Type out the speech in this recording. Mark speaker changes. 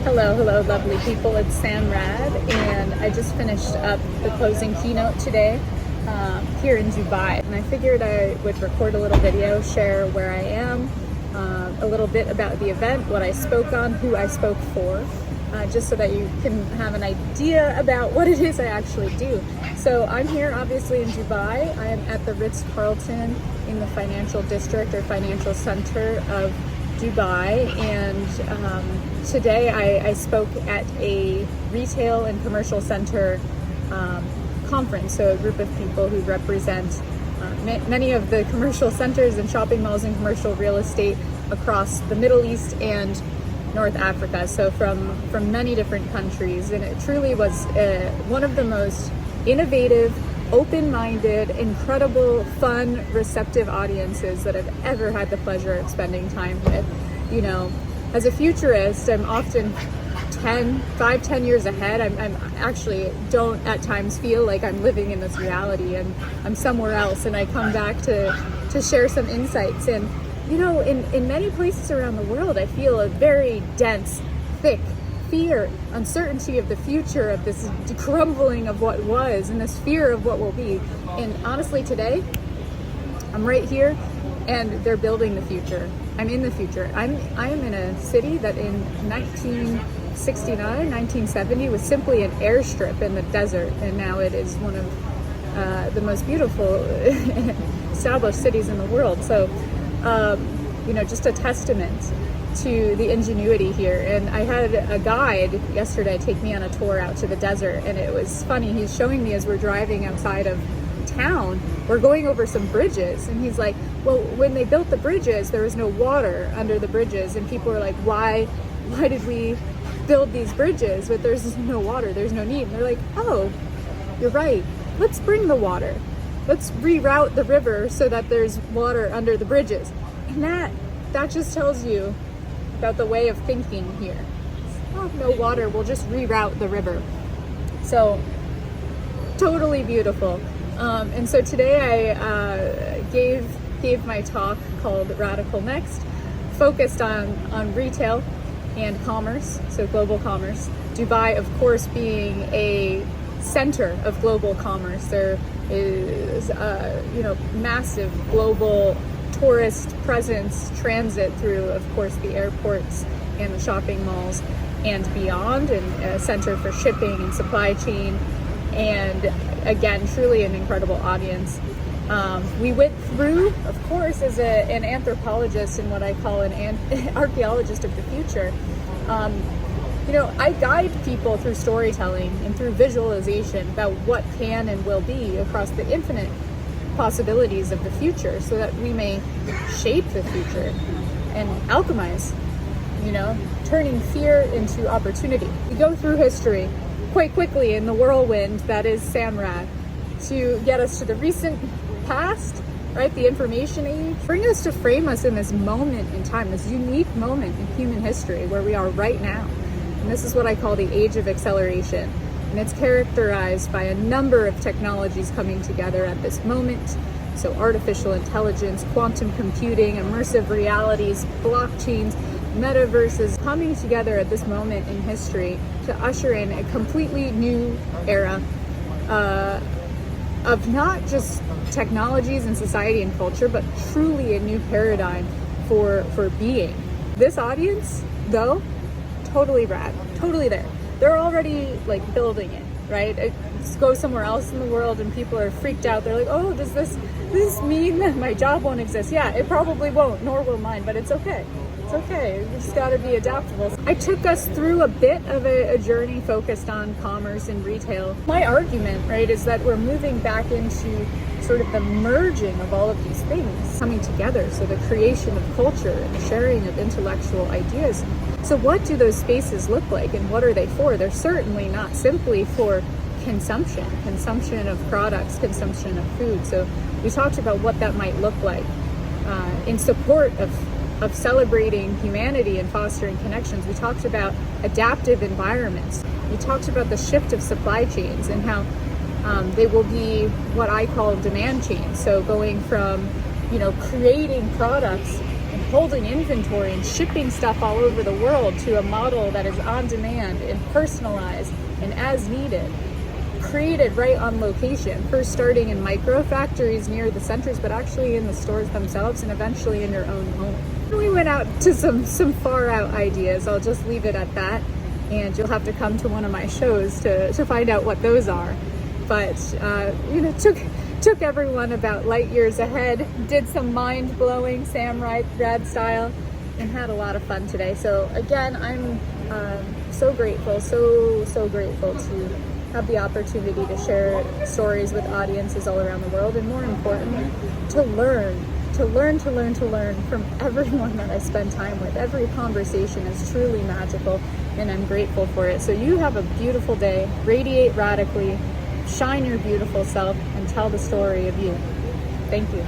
Speaker 1: Hello, lovely people. It's Sam Rad, and I just finished up the closing keynote today here in Dubai. And I figured I would record a little video, share where I am, a little bit about the event, what I spoke on, who I spoke for, just so that you can have an idea about what it is I actually do. So I'm here, obviously, in Dubai. I am at the Ritz-Carlton in the financial district or financial center of Dubai, and today I spoke at a retail and commercial center conference, so a group of people who represent many of the commercial centers and shopping malls and commercial real estate across the Middle East and North Africa, so from many different countries. And it truly was one of the most innovative, open-minded, incredible, fun, receptive audiences that I've ever had the pleasure of spending time with. You know, as a futurist, I'm often 5-10 years ahead. I'm actually don't at times feel like I'm living in this reality, and I'm somewhere else, and I come back to share some insights. And you know, in many places around the world, I feel a very dense, thick fear, uncertainty of the future, of this crumbling of what was, and this fear of what will be. And honestly, today, I'm right here, and they're building the future. I'm in the future. I am in a city that in 1969, 1970 was simply an airstrip in the desert, and now it is one of the most beautiful established cities in the world. So, you know, just a testament to the ingenuity here. And I had a guide yesterday take me on a tour out to the desert, and it was funny. He's showing me as we're driving outside of town, we're going over some bridges, and he's like, well, when they built the bridges, there was no water under the bridges, and people were like, why did we build these bridges but there's no water, there's no need? And they're like, oh, you're right, let's bring the water, let's reroute the river so that there's water under the bridges. And that just tells you about the way of thinking here. Oh, no water, we'll just reroute the river. So totally beautiful. And so today I gave my talk called Radical Next, focused on retail and commerce, so global commerce. Dubai, of course, being a center of global commerce. There is massive global tourist presence, transit through, of course, the airports and the shopping malls and beyond, and a center for shipping and supply chain. And again, truly an incredible audience. We went through, of course, as an anthropologist and what I call an archaeologist of the future. I guide people through storytelling and through visualization about what can and will be across the infinite possibilities of the future, so that we may shape the future and alchemize, turning fear into opportunity. We go through history quite quickly in the whirlwind that is Samrad, to get us to the recent past, right? The information age, bring us to frame us in this moment in time, this unique moment in human history where we are right now. And this is what I call the age of acceleration. And it's characterized by a number of technologies coming together at this moment. So artificial intelligence, quantum computing, immersive realities, blockchains, metaverses coming together at this moment in history to usher in a completely new era of not just technologies and society and culture, but truly a new paradigm for being. This audience, though, totally rad, totally there. They're already like building it, right? Just go somewhere else in the world and people are freaked out. They're like, oh, does this mean that my job won't exist? Yeah, it probably won't, nor will mine, but it's okay. It's okay, we just gotta be adaptable. I took us through a bit of a journey focused on commerce and retail. My argument, right, is that we're moving back into sort of the merging of all of these things coming together. So the creation of culture and the sharing of intellectual ideas. So what do those spaces look like, and what are they for? They're certainly not simply for consumption of products, consumption of food. So we talked about what that might look like in support of celebrating humanity and fostering connections. We talked about adaptive environments. We talked about the shift of supply chains and how they will be what I call demand chains. So going from, creating products and holding inventory and shipping stuff all over the world to a model that is on demand and personalized and as needed, created right on location, first starting in micro factories near the centers, but actually in the stores themselves and eventually in your own home. We went out to some far out ideas. I'll just leave it at that, and you'll have to come to one of my shows to find out what those are. But took everyone about light years ahead, did some mind-blowing Sam Rad style, and had a lot of fun today. So again, I'm so grateful, so grateful to have the opportunity to share stories with audiences all around the world, and more importantly, to learn from everyone that I spend time with. Every conversation is truly magical, and I'm grateful for it. So you have a beautiful day. Radiate radically, shine your beautiful self, and tell the story of you. Thank you.